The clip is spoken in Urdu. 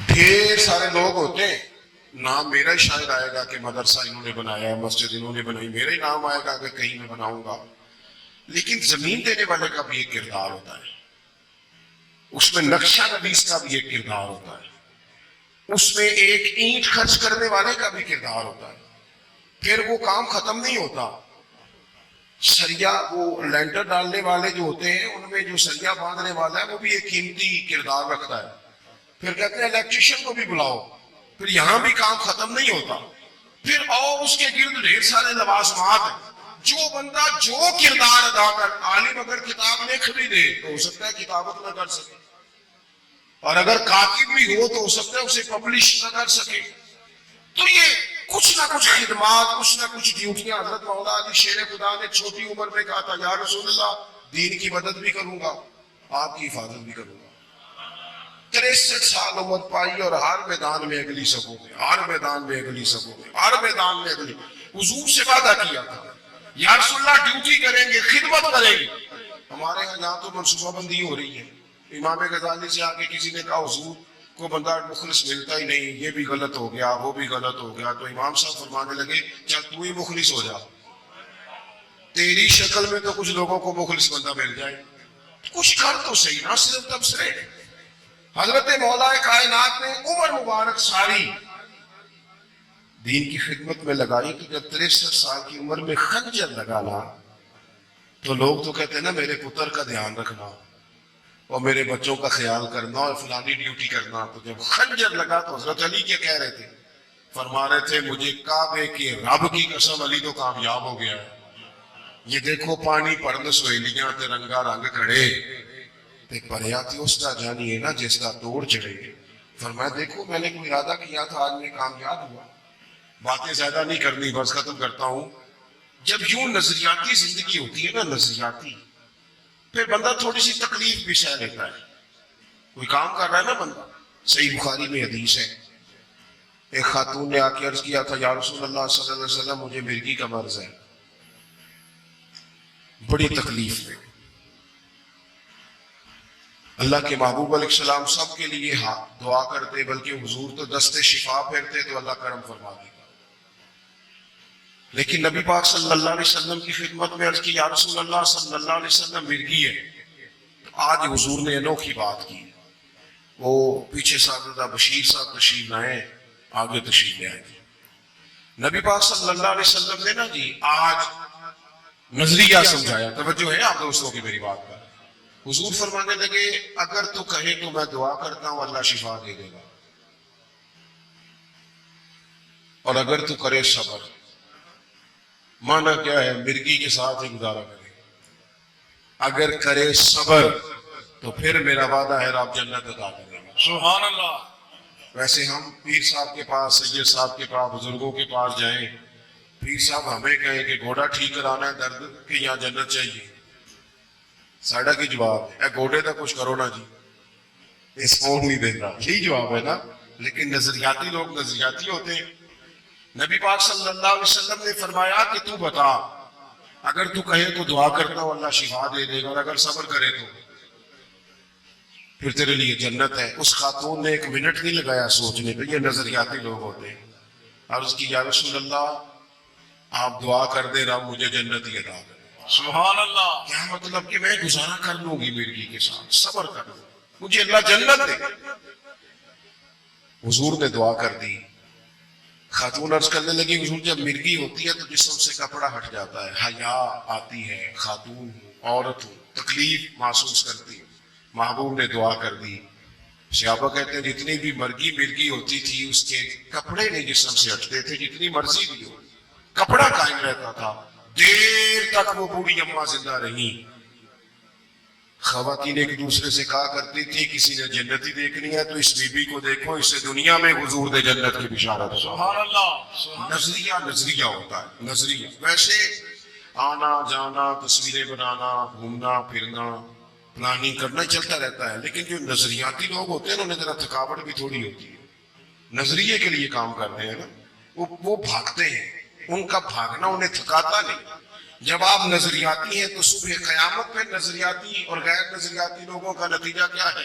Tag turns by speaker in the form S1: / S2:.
S1: ڈھیر سارے لوگ ہوتے ہیں، نام میرا ہی شاید آئے گا کہ مدرسہ انہوں نے بنایا ہے، مسجد انہوں نے بنائی، میرا ہی نام آئے گا کہ کہیں میں بناؤں گا، لیکن زمین دینے والے کا بھی ایک کردار ہوتا ہے، اس میں نقشہ نویس کا بھی ایک کردار ہوتا ہے، اس میں ایک اینٹ خرچ کرنے والے کا بھی کردار ہوتا ہے. پھر وہ کام ختم نہیں ہوتا. سریا وہ لینٹر ڈالنے والے جو ہوتے ہیں ان میں جو سریا باندھنے والا ہے وہ بھی ایک قیمتی کردار رکھتا ہے. پھر کہتے ہیں الیکٹریشین کو بھی بلاؤ. پھر یہاں بھی کام ختم نہیں ہوتا. پھر اور اس کے گرد ڈھیر سارے لوازمات ہیں. جو بندہ جو کردار ادا کر، عالم اگر کتاب لکھ بھی دے تو ہو سکتا ہے کتابت نہ کر سکے، اور اگر کاتب بھی ہو تو ہو سکتا ہے اسے پبلش نہ کر سکے. تو یہ کچھ نہ کچھ خدمات، کچھ نہ کچھ ڈیوٹیاں. حضرت مولا علی شیر خدا نے چھوٹی عمر میں کہا تھا یا رسول اللہ دین کی مدد بھی کروں گا، آپ کی حفاظت بھی کروں گا. 63 سال عمر پائی اور ہر میدان میں اگلی سبوں میں، ہر میدان میں اگلی سبوں میں، ہر میدان میں اگلی. حضور سے وعدہ کیا تھا یا رسول اللہ ڈیوٹی کریں گے، خدمت کریں گے. ہمارے یہاں تو منصوبہ بندی ہو رہی ہے. امام غزالی سے آ کے کسی نے کہا حضور کو بندہ مخلص ملتا ہی نہیں، یہ بھی غلط ہو گیا وہ بھی غلط ہو گیا. تو امام صاحب فرمانے لگے چل تو ہی مخلص ہو جا، تیری شکل میں تو کچھ لوگوں کو مخلص بندہ مل جائے، کچھ کر تو صحیح، نہ صرف تبصرے. حضرت مولا کائنات نے عمر مبارک ساری دین کی خدمت میں لگائی. کہ جب 63 سال کی عمر میں خنجر لگانا تو لوگ تو کہتے ہیں نا میرے پتر کا دھیان رکھنا اور میرے بچوں کا خیال کرنا اور فلانی ڈیوٹی کرنا. تو جب خنجر لگا تو حضرت علی کیا کہہ رہے تھے؟ فرما رہے تھے مجھے کعبے کے رب کی قسم علی تو کامیاب ہو گیا ہے. یہ دیکھو پانی پڑھن سہیلیاں تے رنگا رنگ کھڑے تے پریاتی اس کا جانی ہے نا جس کا توڑ چڑھے. فرمایا دیکھو میں نے کوئی ارادہ کیا تھا آج میں کامیاب ہوا. باتیں زیادہ نہیں کرنی، بس ختم کرتا ہوں. جب یوں نظریاتی زندگی ہوتی ہے نا، نظریاتی، پھر بندہ تھوڑی سی تکلیف بھی سہ لیتا ہے. کوئی کام کر رہا ہے نا بندہ. صحیح بخاری میں حدیث ہے، ایک خاتون نے آ کے عرض کیا تھا یا رسول اللہ صلی اللہ علیہ وسلم مجھے مرگی کا مرض ہے، بڑی تکلیف میں. اللہ کے محبوب علیہ السلام سب کے لیے دعا کرتے، بلکہ حضور تو دست شفا پھیرتے تو اللہ کرم فرما دے. لیکن نبی پاک صلی اللہ علیہ وسلم کی خدمت میں عرض کی یا رسول اللہ صلی اللہ علیہ وسلم مرگی ہے. تو آج حضور نے انوکھی بات کی. وہ پیچھے سادہ بشیر صاحب تشریف لائے، آگے تشریف لے آئے. نبی پاک صلی اللہ علیہ وسلم نے نا جی آج نظریہ سمجھایا. توجہ ہے آپ دوستوں کی میری بات پر. حضور فرمانے لگے اگر تو کہے تو میں دعا کرتا ہوں اللہ شفا دے دے گا، اور اگر تو کرے صبر. مانا کیا ہے؟ مرگی کے ساتھ ہی گزارا کرے. اگر کرے صبر تو پھر میرا وعدہ ہے رب جنت عطا کرے گا. سبحان اللہ. ویسے ہم پیر صاحب کے پاس، سید صاحب کے پاس، بزرگوں کے پاس جائیں، پیر صاحب ہمیں کہیں کہ گھوڑا ٹھیک کرانا ہے درد کہ یہاں جنت چاہیے، ساڑھا کی جواب ہے گھوڑے کا کچھ کرو نا جی، اس فون نہیں دیتا، یہی جواب ہے نا. لیکن نظریاتی لوگ نظریاتی ہوتے ہیں. نبی پاک صلی اللہ علیہ وسلم نے فرمایا کہ تو بتا اگر تو کہے تو دعا کرتا ہوں اللہ شفا دے دے گا، اور اگر صبر کرے تو پھر تیرے لیے جنت ہے. اس خاتون نے ایک منٹ نہیں لگایا سوچنے پہ. یہ نظریاتی لوگ ہوتے ہیں. اور اس کی یا رسول اللہ آپ دعا کر دے رہا مجھے جنت ہی عطا کرے. سبحان اللہ. کیا مطلب کہ میں گزارا کر لوں گی مرگی کے ساتھ، صبر کر لوں، مجھے اللہ جنت دے. حضور نے دعا کر دی. خاتون عرض کرنے لگی حضور جب مرگی ہوتی ہے تو جسم سے کپڑا ہٹ جاتا ہے، حیا آتی ہے، خاتون ہوں، عورت ہوں، تکلیف محسوس کرتی ہوں. محبوب نے دعا کر دی. صحابہ کہتے ہیں جتنی بھی مرگی ہوتی تھی اس کے کپڑے نہیں جسم سے ہٹتے تھے، جتنی مرضی بھی ہو کپڑا قائم رہتا تھا. دیر تک وہ بوڑھی اماں زندہ رہی. خواتین ایک دوسرے سے کہا کرتی تھی کسی نے جنتی دیکھنی ہے تو اس بی بی کو دیکھو، اسے دنیا میں حضور دے جنت کی بشارت. سبحان اللہ. نظریہ ہوتا ہے، نظریہ. ویسے آنا جانا، تصویریں بنانا، گھومنا پھرنا، پلاننگ کرنا چلتا رہتا ہے. لیکن جو نظریاتی لوگ ہوتے ہیں انہیں ذرا تھکاوٹ بھی تھوڑی ہوتی ہے. نظریے کے لیے کام کرتے ہیں نا، وہ بھاگتے ہیں. ان کا بھاگنا انہیں تھکاتا نہیں. جب آپ نظریاتی ہیں تو صبح قیامت پہ نظریاتی اور غیر نظریاتی لوگوں کا نتیجہ کیا ہے